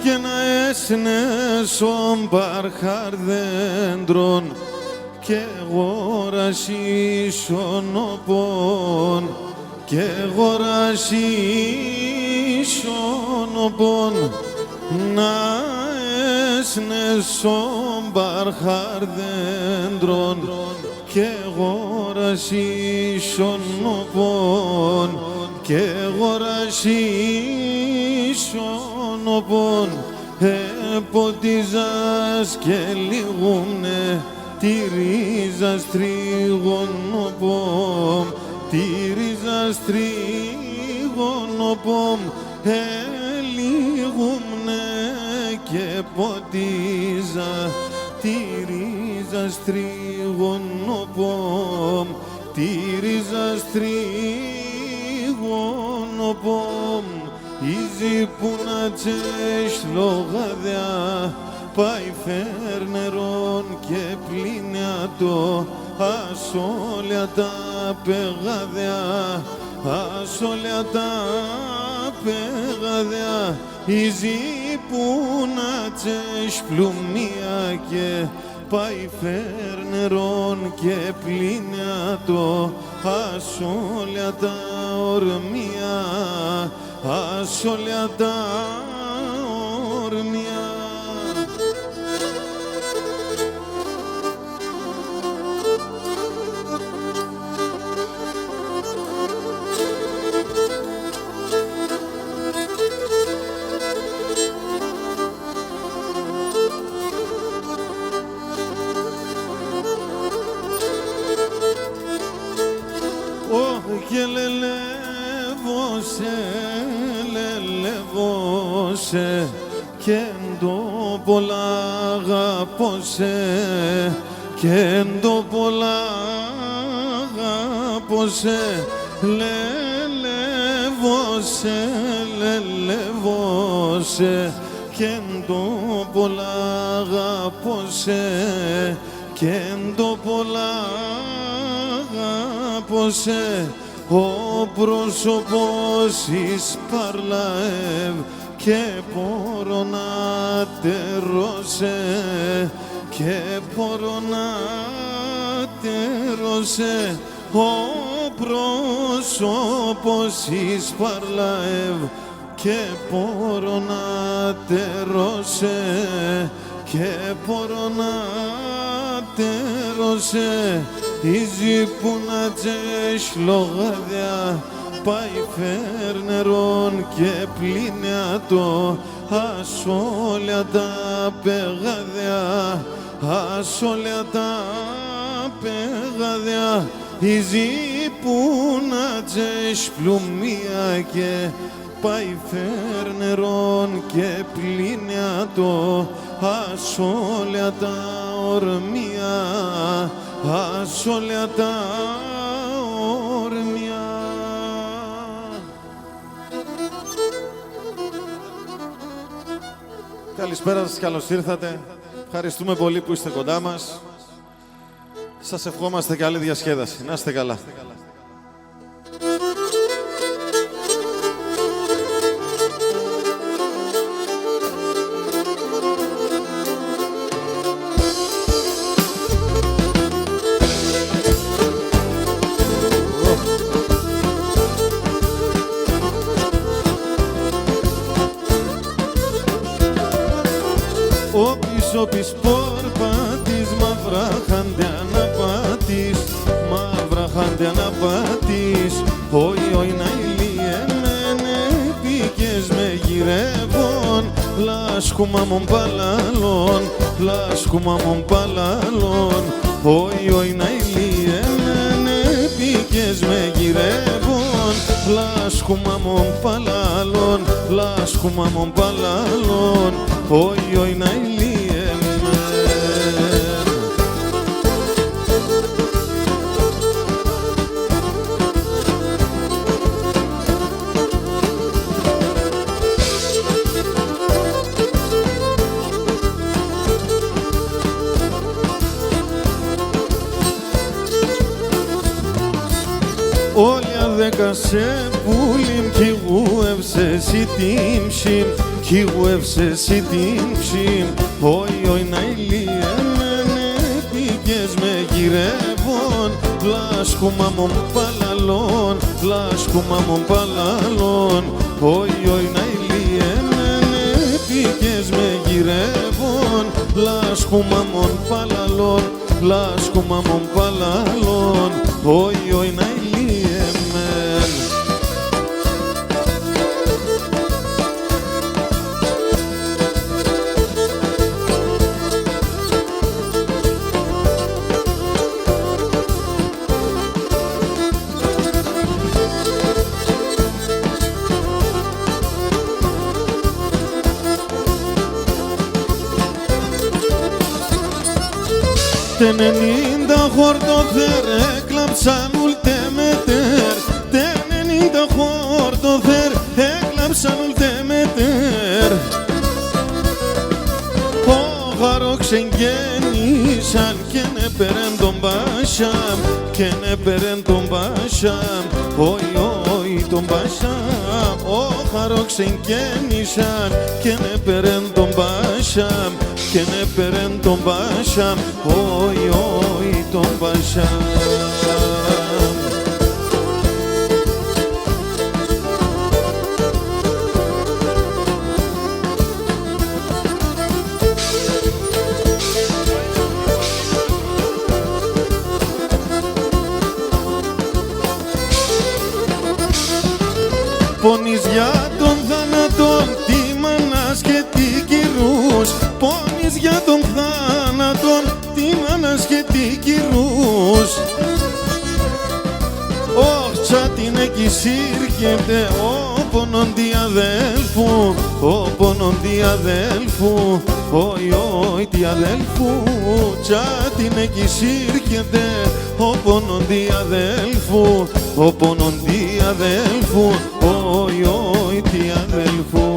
και να έσνεσον παρχαρδέντρον και γορασίσον οπών και γορασίσον οπών να έσνεσον παρχαρδέντρον και γορασίσον οπών και γορασίσον οπών εποτίζας και λιγούνε τη ρίζα στρίγων οπών τη ρίζα στρίγων οπών ελιγούνε και ποτίζα τη ρίζα στρίγων οπών τη ρίζα στρίγων οπών Ήζη που να τσες λογαδιά πάει φέρνερον και πλήνιατο ασόλια τα πεγαδιά ασόλια τα πεγαδιά Ήζη που να τσες πλουμία και πάει φέρνερον και πλήνιατο ασόλια τα ορμία ασόλια τα ορμία. Και λελεύωσε και εντό πολλά αγάπωσε και εντό πολλά αγάπωσε λελεύωσε και εντό πολλά αγάπωσε και εντό πολλά αγάπωσε ο πρόσωπος εις παρλαεύ και πορονάτερωσε και πορονάτερωσε ο πρόσωπος εις παρλαεύ και πορονάτερωσε και πορονάτερωσε Ήζη που να τσες λογαδιά πάει φέρνερον και πλήνιατο ασόλια τα πεγαδιά ασόλια τα πεγαδιά Ήζη που να τσες πλουμία και πάει φέρνερον και πλήνιατο ασόλια τα ορμία ασόλια τα ορμιά. Καλησπέρα σας, καλώς ήρθατε. Ευχαριστούμε πολύ που είστε κοντά μας. Σας ευχόμαστε καλή διασκέδαση. Να είστε καλά. Όπις πόρπατης μαύρα χάντια να πατείς μαύρα χάντια να πατείς όι όι να ηλιεμένε πήκες με γυρεύον λάσκουμα μον παλαλών λάσκουμα μον παλαλών όι όι να ηλιεμένε πήκες με γυρεύον λάσκουμα μον παλαλών λάσκουμα μον παλαλών όι όι να ηλιεμένε. Όλοι έκασε πουλιμ κι εγώ ευσέσι την ψιμ κι εγώ ευσέσι την ψιμ όι όι να ηλιεμένε πήγες με γυρεύον λάσκουμα μον παλαλόν λάσκουμα μον παλαλόν όι όι να ηλιεμένε πήγες με γυρεύον λάσκουμα μον παλαλόν λάσκουμα μον παλαλόν όι όι να ηλιεμέν. Τενενήντα χορτοθέρ έκλαψαν ούλτε μετέρ Τενενήντα χορτοθέρ έκλαψαν ούλτε μετέρ Ο χαρόξ εγγέννησαν και νεπερέν τον Πάσαμ και νεπερέν τον Πάσαμ όι όι τον Πάσαμ Ο χαρόξ εγγέννησαν και νεπερέν τον Πάσαμ και νεπερέν τον Πάσαμ όι όι τον Πάσαμ. Πονείς για τον θάνατον τη μάνας και τη κυρούς Πονείς για τον θάνατον τη μάνας και τη κυρούς Όχτσα την εκεισήρκεται ο πονον τη αδέλφου ο πονον τη αδέλφου όι όι τη αδέλφου Τσα την εκεισήρκεται ο πονον τη αδέλφου ο πονον τη αδέλφου όι όι τη αδέλφου.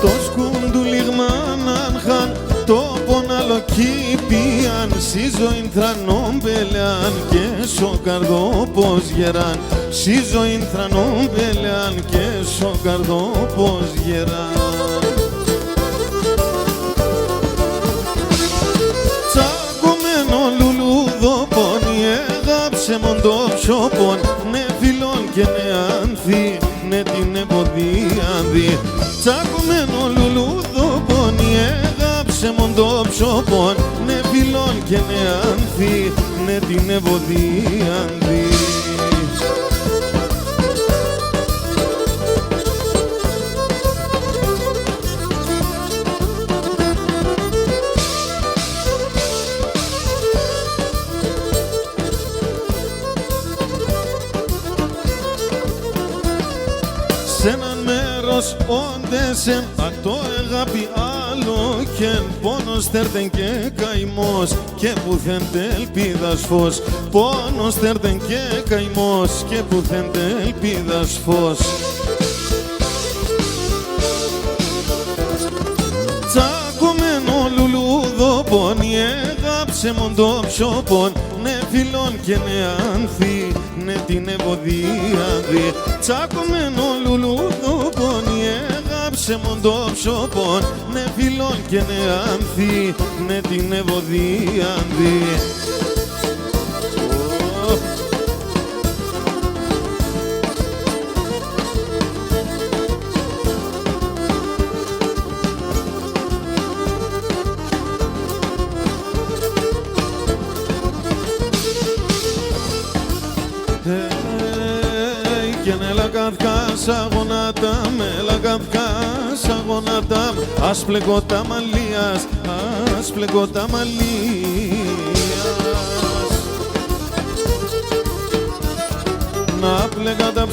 Το σκουντουλιγμάναν χαν το ποναλοκήπιαν σι ζωήν θρανόμπελεαν και σοκαρδόπος γεράν σι ζωήν θρανόμπελεαν και σοκαρδόπος γεράν. Τσακωμένο λουλούδο πόνι έγαψε μον το ψωπον ναι φιλόν και ναι άνθη ναι την εμποδίανδη Τσακωμένο λουλούδο πόνι έγαψε μον το ψωπον ναι φιλόν και ναι άνθη ναι την εμποδίανδη. Σ' έναν μέρος όντεσεν το αγάπη άλλο κεν πόνος θέρτεν και καημός και πουθεν ελπίδας φως πόνος θέρτεν και καημός και πουθεν ελπίδας φως. Τσακωμένο λουλούδο πόνι έγαψε μον το ψωπον ναι φιλόν και ναι άνθη ναι την εμποδίανδη Τσακωμένο λουλούδο πόνι έγαψε μον το ψωπον ναι φιλόν και ναι άνθη ναι την εμποδίανδη. Και έλα γονάτα με έλα γονάτα ας πλεγώ τα μαλλίας ας πλεγώ τα μαλλίας να πλέγα τα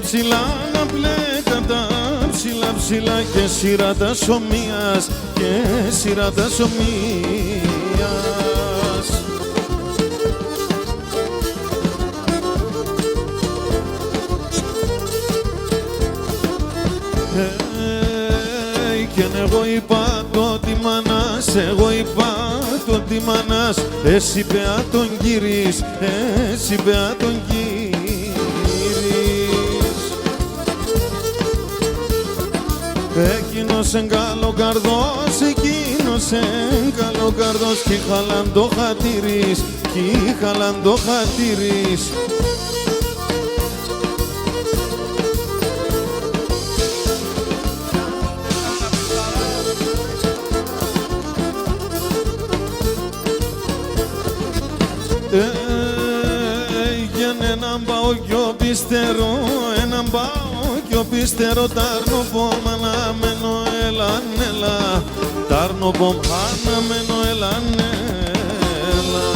ψηλά να πλέγα κατά ψηλά ψηλά και σειράτας ομοίας και σειράτας ομοίας. Και εγώ είπα το τι μανάς, εγώ είπα το τι μανάς, εσύ πεά τον γύρις, εσύ πεά τον γύρις. Εκείνος εν καλοκαρδός, εκείνος εν καλοκαρδός κι χαλάν το χατήρις, κι χαλάν το χατήρις. Έγινε έναν πάω κι ο πιστερό, έναν πάω κι ο πιστερό, τάρνοπο αναμένω έλαν έλα, τάρνοπο αναμένω έλαν έλα.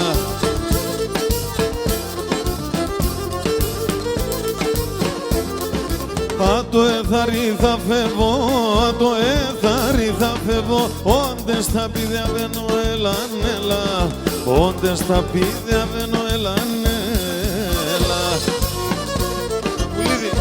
Άτο εθαρή θα φεύγω, άτο εθαρή θα φεύγω, όντες τα πηδιά βαίνω έλαν έλα, όντες τα πηδιά βαίνω έλαν έλα. Πουλίδι.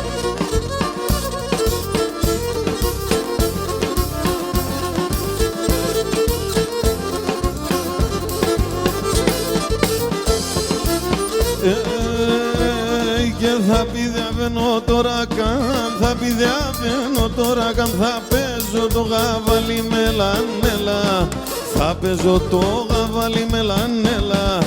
Και θα πηδιαβαίνω τώρα καν, θα πηδιαβαίνω τώρα καν, θα παίζω το γαβαλί με λανέλα, θα παίζω το γαβαλί με λανέλα.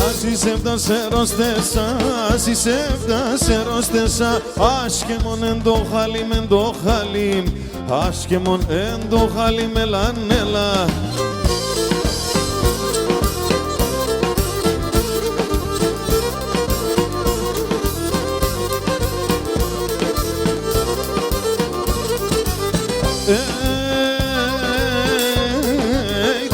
Άσεις έφτασε ροστέσα, άσεις έφτασε ροστέσα, άσχεμον εν το χαλί μεν το χαλί, άσχεμον εν το χαλί με λανέλα.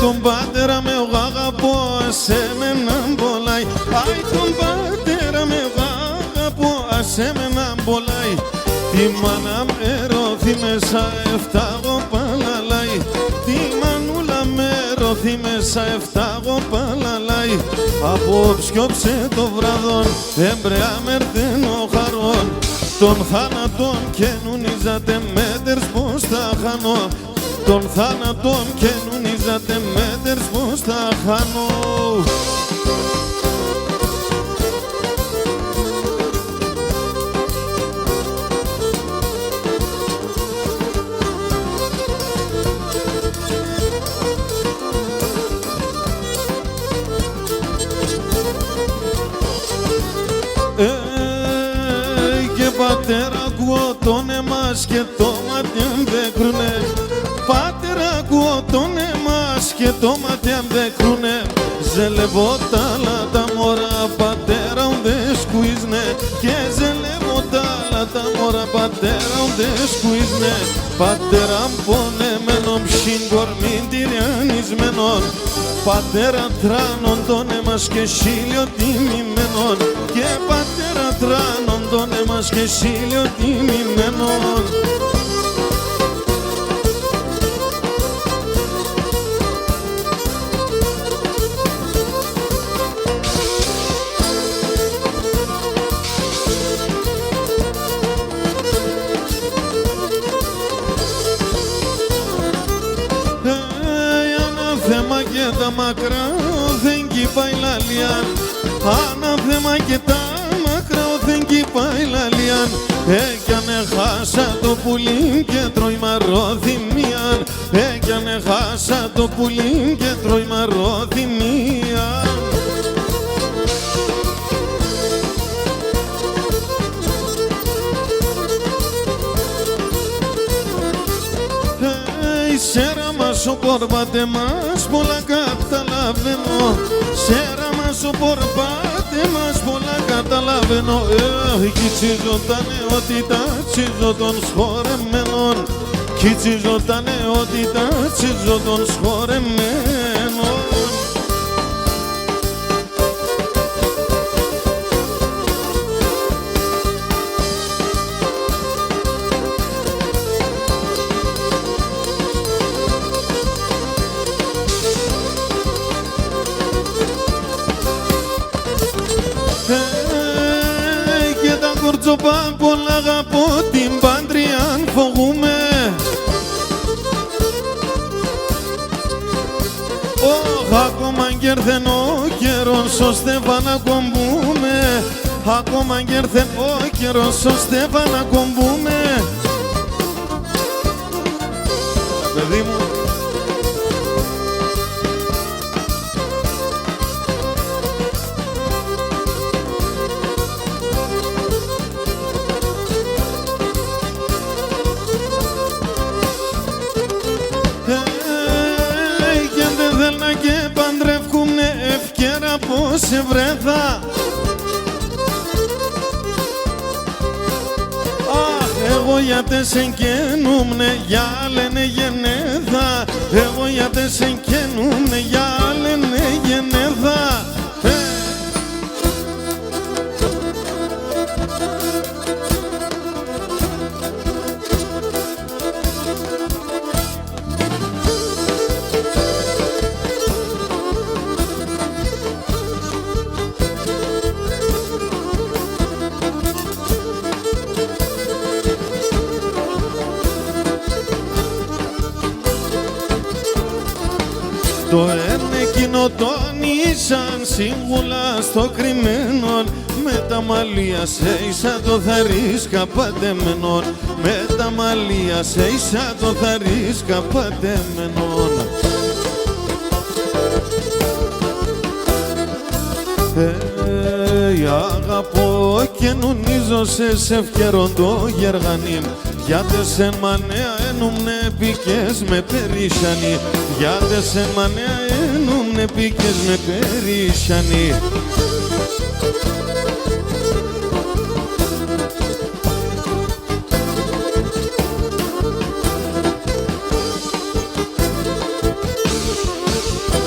Τον πατέρα με εγώ αγαπώ, ασέμεναν πολλάει. Άι τον πατέρα με εγώ αγαπώ, ασέμεναν πολλάει. Τη μάνα με ρώθη μέσα εφτάγω παλαλάει, τη μανούλα με ρώθη μέσα εφτάγω παλαλάει. Απόψιοψε το βράδον, έμπρεα μερτένο χαρόν, τον θάνατον και νουνίζατε μέτερς πως θα χάνω, τον θάνατον και νουνίζατε μέτερς πως θα χάνω. Πατέρα ακούω τον εμάς και το μάτι αν δεν κρουνε, πατέρα ακούω τον εμάς και το μάτι αν δεν κρουνε. Ζελεύω τα άλλα τα μωρά, πατέρα οντε σκουίζνε, και ζελεύω τα άλλα τα μωρά, πατέρα οντε σκουίζνε. Πατέρα πονεμένον ψήν κορμήν τυριανισμένον, πατέρα τράνον τον εμάς και σίλιο τιμημένον, και πατέρα τράνον τον εμάς και σίλιο τιμημένον. Ανάθεμα και τα μακρά δεν κυπάει λαλιάν, ανάθεμα και τα μακρά δεν κυπάει λαλιάν. Κι αν έχασα το πουλί και τρώει μαρόθυμιαν, κι αν έχασα το πουλί και τρώει μαρόθυμιαν. Σέρα μας ο πορπάτε μας πολλά καταλαβαίνω, σέρα μας ο πορπάτε μας πολλά καταλαβαίνω. Κι τσίζω τα νεότητα, τσίζω των σχορεμένων, κι τσίζω τα νεότητα, τσίζω των σχορεμένων. Και τα κορτσοπά πολλά αγαπώ, την Πάντριαν φοβούμαι. Ακόμα κι έρθεν ο καιρός ώστε να κομπούμε. Ακόμα κι έρθεν ο καιρός ώστε να κομπούμε. Παιδί μου, και παντρεύκουνε ευκαιρά πως σε βρέθα. Αχ, εγώ γιατί σε καίνουμνε για λένε γενέθα. Εγώ γιατί σε καίνουμνε για λένε γενέθα. Το ένα εκείνο τον ήσαν σύμβουλα στο κρυμμένον. Με τα μαλλία σε ίσα το θαρίσκα πατεμένον. Με τα μαλλία σε ίσα το θαρίσκα πατεμένον. Αγαπώ και νουνίζω σε ευκαιρόν το γεργανίμ. Γιατί σε μανέα ένουμνε πήκες με περίσσανη. Γιατί σε μανέα ένουμνε πήκες με περίσσανη.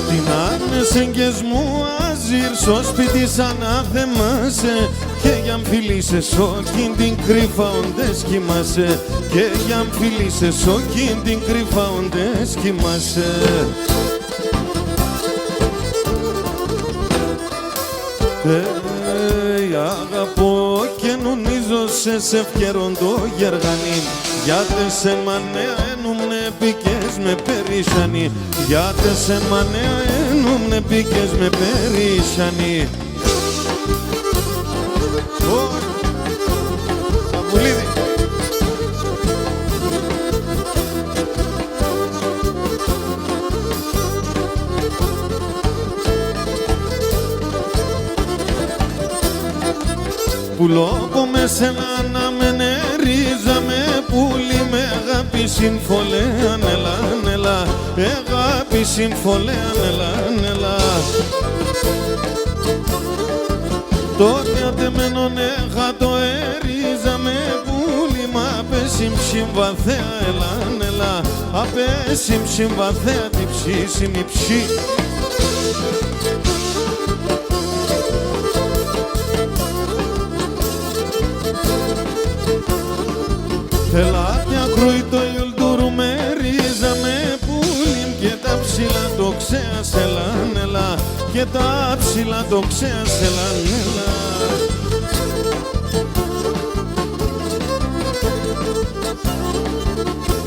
Την άνεσεγγες μου αζήρ στο σπίτι σαν άθεμασε. Και για μφιλίσες όκιν την κρύφα οντες κοιμάσαι. Και για μφιλίσες όκιν την κρύφα οντες κοιμάσαι. Αγαπώ και νουνίζω σε ευκαιρόν το γεργανί. Γιατί σε μανέα ένουμνε πήκες με περίσσανη. Γιατί σε μανέα ένουμνε πήκες με περίσσανη. Σαβουλίδη. Πουλόκο με σένα να με νερίζαμε. Πουλί με αγάπη συμφωλέαν ελάν ελά. Αγάπη συμφωλέαν ελάν ελά. Τότε ατεμένον έχα το ερίζαμε. Πουλί μ' απέσιμ συμβαθέα ελάν ελά. Απέσιμ συμβαθέα τη ψήσιμη ψή. Ελάτε ακρούει το ιουλτούρου με ρίζαμε. Πουλίμ και τα ψηλά το ξέασελαν ελά. Και τα ψηλά το ξέασελαν ελά.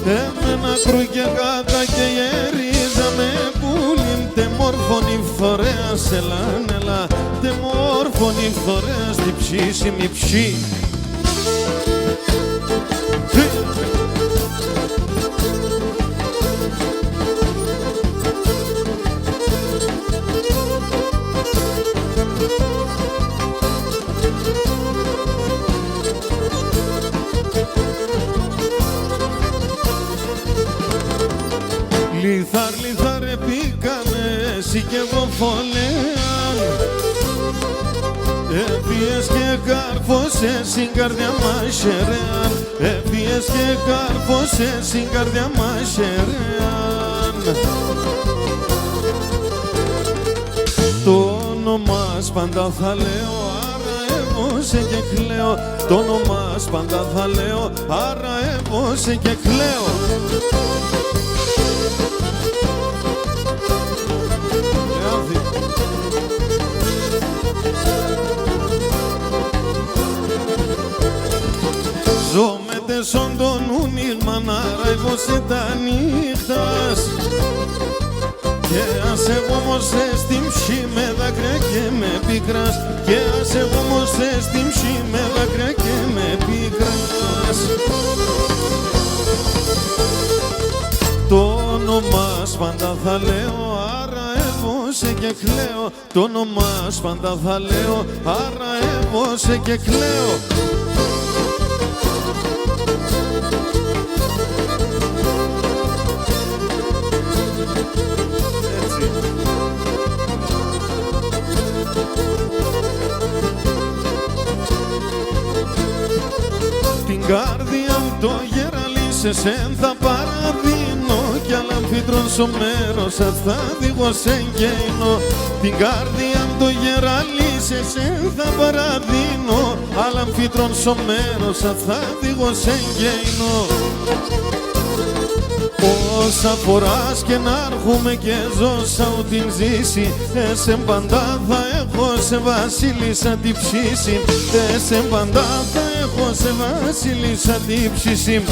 Έμενα κρούει και γάτα και γερίζαμε. Πουλίμ τε μόρφωνη φθορέας ελάν ελά. Τε μόρφωνη φθορέας τη ψήσιμη ψή. Λιθάρ, λιθάρ επίκανε εσύ κι εγώ φωλέαν. Έφυγες και κάρφωσες στην καρδιά μας σερεάν. Έφυγες και κάρφωσες στην καρδιά μας σερεάν. Το όνομα πάντα θα λέω, άρα εγώ σε και κλαίω. Το όνομα πάντα θα λέω, άρα εγώ σε και κλαίω. μέσον των ουνίγμανάρα εγώ τα νύχτας. Και ας εγώ όμως στην ψή με δάκρυα και με πίκρας. Και ας εγώ όμως στην ψή με δάκρυα και με πίκρας. Το όνομα πάντα θα λέω, άρα έβωσε και κλαίω. Το όνομα πάντα θα λέω, άρα έβωσε και κλαίω. Έτσι. Την καρδιά μου το γεραλί σε σεν θα παραδίνω. Κι άλλα αμφίτρων στο μέρος σας θα δίγω σε γέινο. Την καρδιά μου το γεραλί σε σεν θα παραδίνω. Άλλα αμφίτρων στο μέρος σας θα δίγω σε γέινο. Όσα φοράς και να έρχομαι και ζώσα ου την ζήσει. Εσεν παντά θα έχω σε βασίλισσα την ψήση. Εσεν παντά θα έχω σε βασίλισσα την ψήση.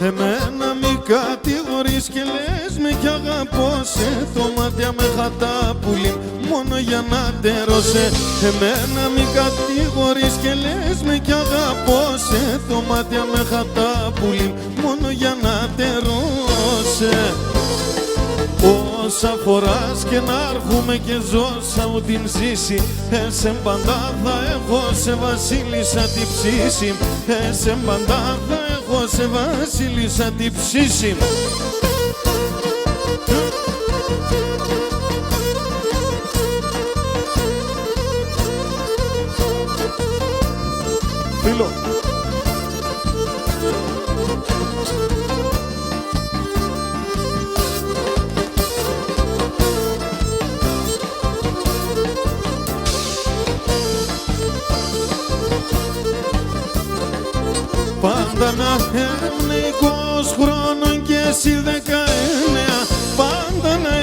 Εμένα μη κατηγορείς και λες με κι αγαπώ σε. Το μάτια με χατάπουλη μόνο για να τερώσαι. Εμένα μη κατηγορείς και λες με κι αγαπώ σε. Το μάτια με χατάπουλη μόνο για να τερώσαι. Όσα φοράς και να έρχομαι και ζώσα μου την ζήσει. Εσεν παντά θα έχω σε βασίλισσα την ψήση. Εσεν παντά θα έχω σε βασίλισσα την ψήση. Φίλο. Πάντα να είναι 20 χρόνων και εσύ 19. Πάντα να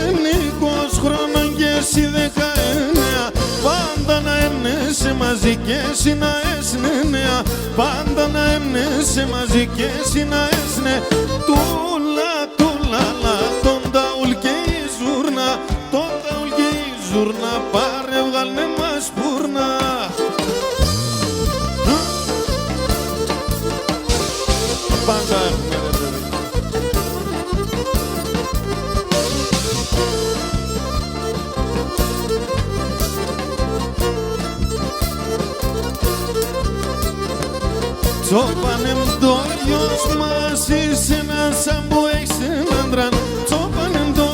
είναι 20 χρόνων και εσύ 19. Πάντα να έμνεσαι μαζί και εσύ να έσνε νέα. Πάντα να έμνεσαι μαζί και εσύ να έσνε. Τούλα, τούλα, λα, τον ταούλ και η ζούρνα. Τον ταούλ και η ζούρνα, πάρε βγάλνε μας πούρνα. Πάντα έχουμε ρε παιδί. Τσόπανε το γιος μας είσαι ένας σαν που έχεις έναν τραν. Τσόπανε το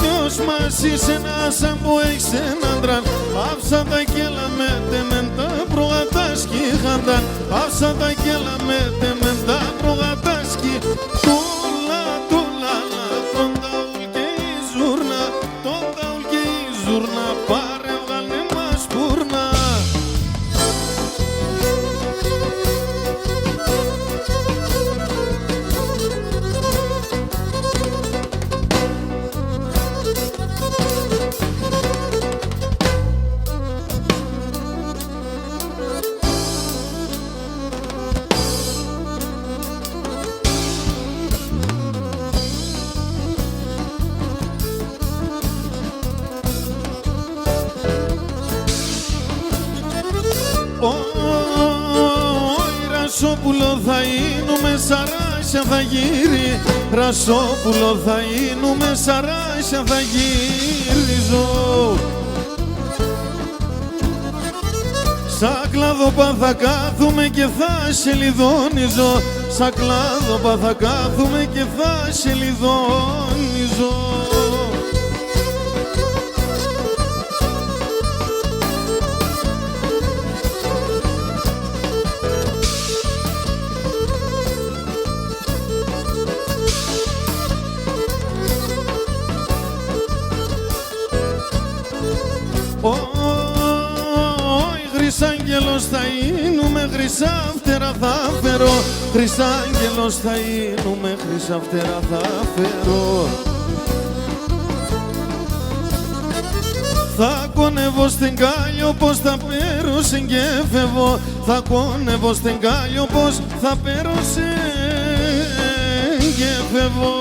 γιος μας είσαι ένας σαν που έχεις έναν τραν. Άψα τα κέλα με τεμεν τα προγατάσκη χαντάν. Άψα τα κέλα με τεμεν τα προγατάσκη. Τούλα, τούλα, λα, τον ταούλ και η ζούρνα. Τον ταούλ και η ζούρνα, πάρε βγάλε μας πούρνα. Ρασόπουλο θα είνουμε, σαράσια θα γύρει. Ρασόπουλο θα είνουμε, σαράσια θα γύριζω. Σαν κλάδοπα θα κάθουμε και θα σε λιδώνιζω. Σαν κλάδοπα θα κάθουμε και θα σε λιδώνιζω. Άγγελος θα είνουμε, χρυσά φτερά θα φέρω, χρυσάγγελος θα γίνουμε, χρυσά φτερά θα φέρω. Θα κονεύω στην Κάλιο πως θα πέρωσε και φεύγω, θα κονεύω στην Κάλιο πως θα πέρωσε και φεύγω.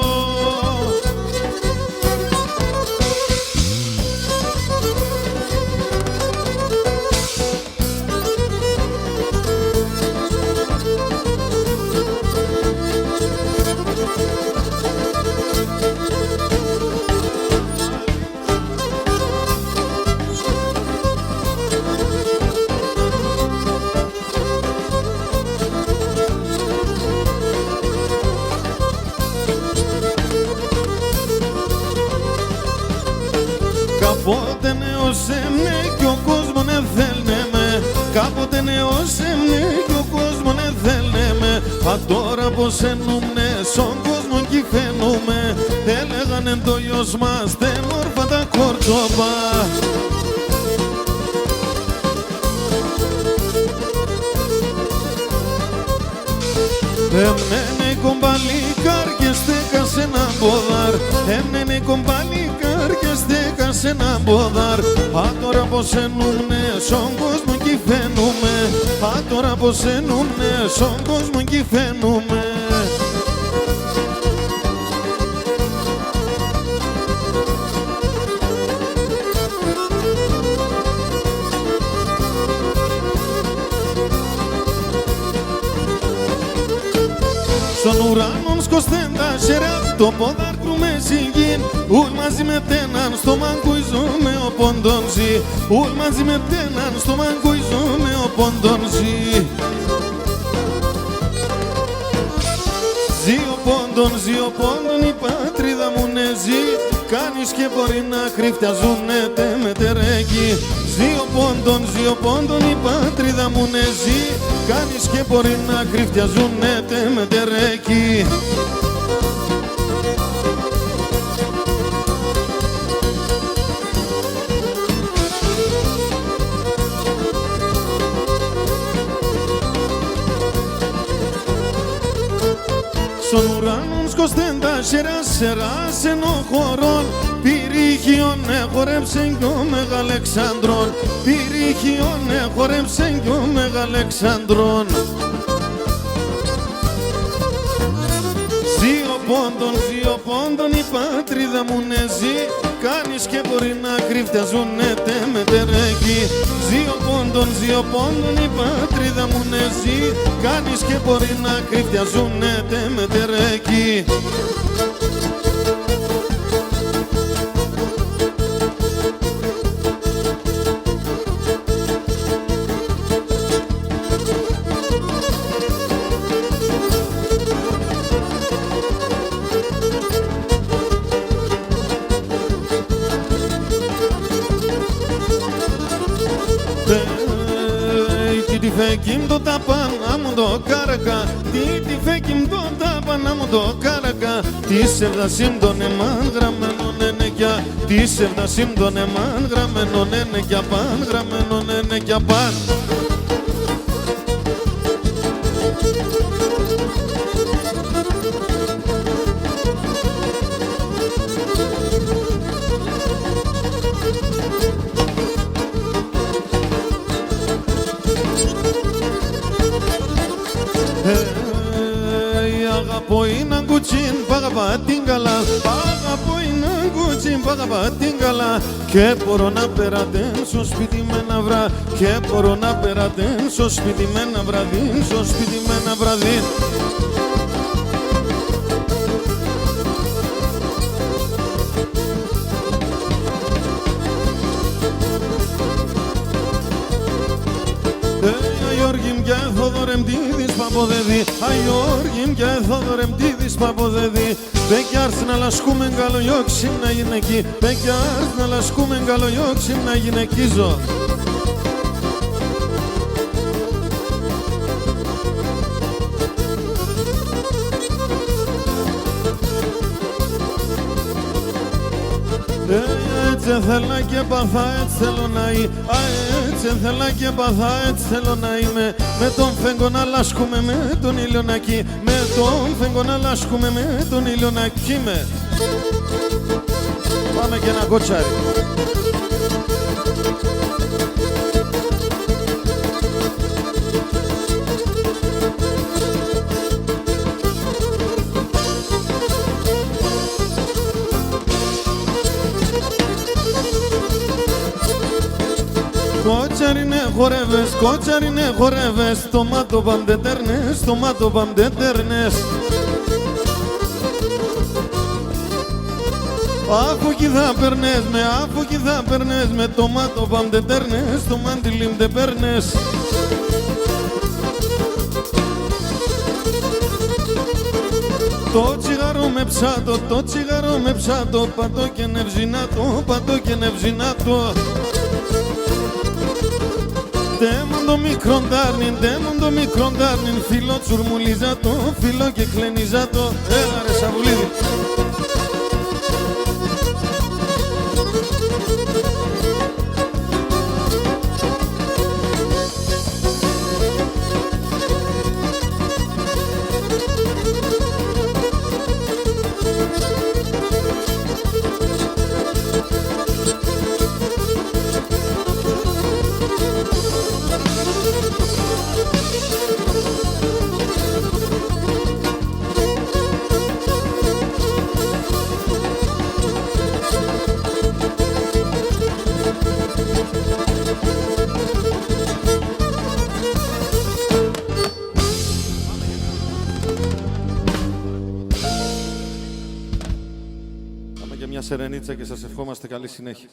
Κάποτε νέος έμνε κι ο κόσμος ναι θέλνε με, κάποτε νέος έμνε κι ο κόσμος ναι θέλνε με. Α τώρα πως εννοούμνε στον κόσμο κι φαίνουμε, έλεγανε το γιος μας τε μόρφα τα κορτσόπα. Έμνενε κομπαλίκαρ και στέκασε ένα ποδάρ, έμνενε κομπαλίκαρ και στέκασε ένα ποδάρ. Α τώρα πως εννοούμνε στον κόσμο κι φαίνουμε, α τώρα πως εννοούμνε στον κόσμο κι φαίνουμε. Στον ουρανόν σκοστέν τα χεριά, το ποδάρ κρούμε συγκίν, ουλ μαζί με τέναν στο μαγκουιζούμε ο πόντον ζει, ουλ μαζί με τέναν στο μαγκουιζούμε ο πόντον ζει. Ζει ο πόντον η πατρίδα μου ναι ζει, κάνεις και μπορεί να κρυφτιαζούνεται με τερέκι. Ζει ο πόντον η πατρίδα μου ναι ζει, κάνεις και μπορεί να κρυφτιαζούνεται με τερέκι. Στον ουρανόν σκοστέν τα χεριά, σεράσεν ο χωρών, πυρίχιον χορέψεν κι ο Μεγαλεξάνδρον, πυρίχιον χορέψεν κι ο Μεγαλεξάνδρον. Ζει ο πόντον η πατρίδα μου ναι ζει, κάνεις και μπορεί να κρυφτιαζούνεται με τερέκι. Ζει ο πόντον η πατρίδα μου ναι ζει, κάνεις και μπορεί να κρυφτιαζούνεται με τερέκι. Τι φέκιμ το ταπάνα μου το κάρακα, τι φέκιμ το ταπάνα μου το κάρακα, της ευδασίμ τον εμάν γραμμένον ενεκιά, της ευδασίμ τον εμάν γραμμένον ενεκιά παν, γραμμένον ενεκιά παν. Αγαπώ είναι κουτσίν, παγαπά την καλά, αγαπώ είναι κουτσίν, παγαπά την καλά. Και μπορώ να περατένσω σπίτι με ένα βρά, και μπορώ να περατένσω σπίτι με ένα βραδί, στο σπίτι με ένα βραδί. Αγιώργιμ και Θοδωρεμτίδης παποδεδί, Αγιώργιμ και Θοδωρεμτίδης παποδεδί. Πεκιάρθ να λασκούμε καλογιόξιμ να γυναική, πεκιάρθ να λασκούμε καλογιόξιμ να γυναικίζω. Έτσι θέλω και παθά, έτσι θέλω να είμαι, έτσι θέλα και παθά, έτσι θέλω να είμαι. Με τον φέγγο να λάσκουμε με τον ήλιο να κι. Με τον φέγγο να λάσκουμε με τον ήλιο να καίμε. Πάμε και ένα κότσαρι. Κότσαρινε χορεύες, στο μάτο παντετέρνες, στο μάτο παντετέρνες. Αφού κι θα περνές με, αφού κι θα περνές με, το μάτο παντετέρνες, το μάντιλιμ τε παίρνες. Το τσιγάρο με ψάτο, το τσιγάρο με ψάτο, πατώ και νευζινάτο, πατώ και νευζινάτο. Δέμον το μικρό ντάρνιν, δέμον το μικρό ντάρνιν, φίλο τσουρμουλίζα το, φίλο και κλενίζα το. Έλα ρε Σαβουλίδη. Πάμε για μια σερενίτσα και σας ευχόμαστε καλή συνέχεια.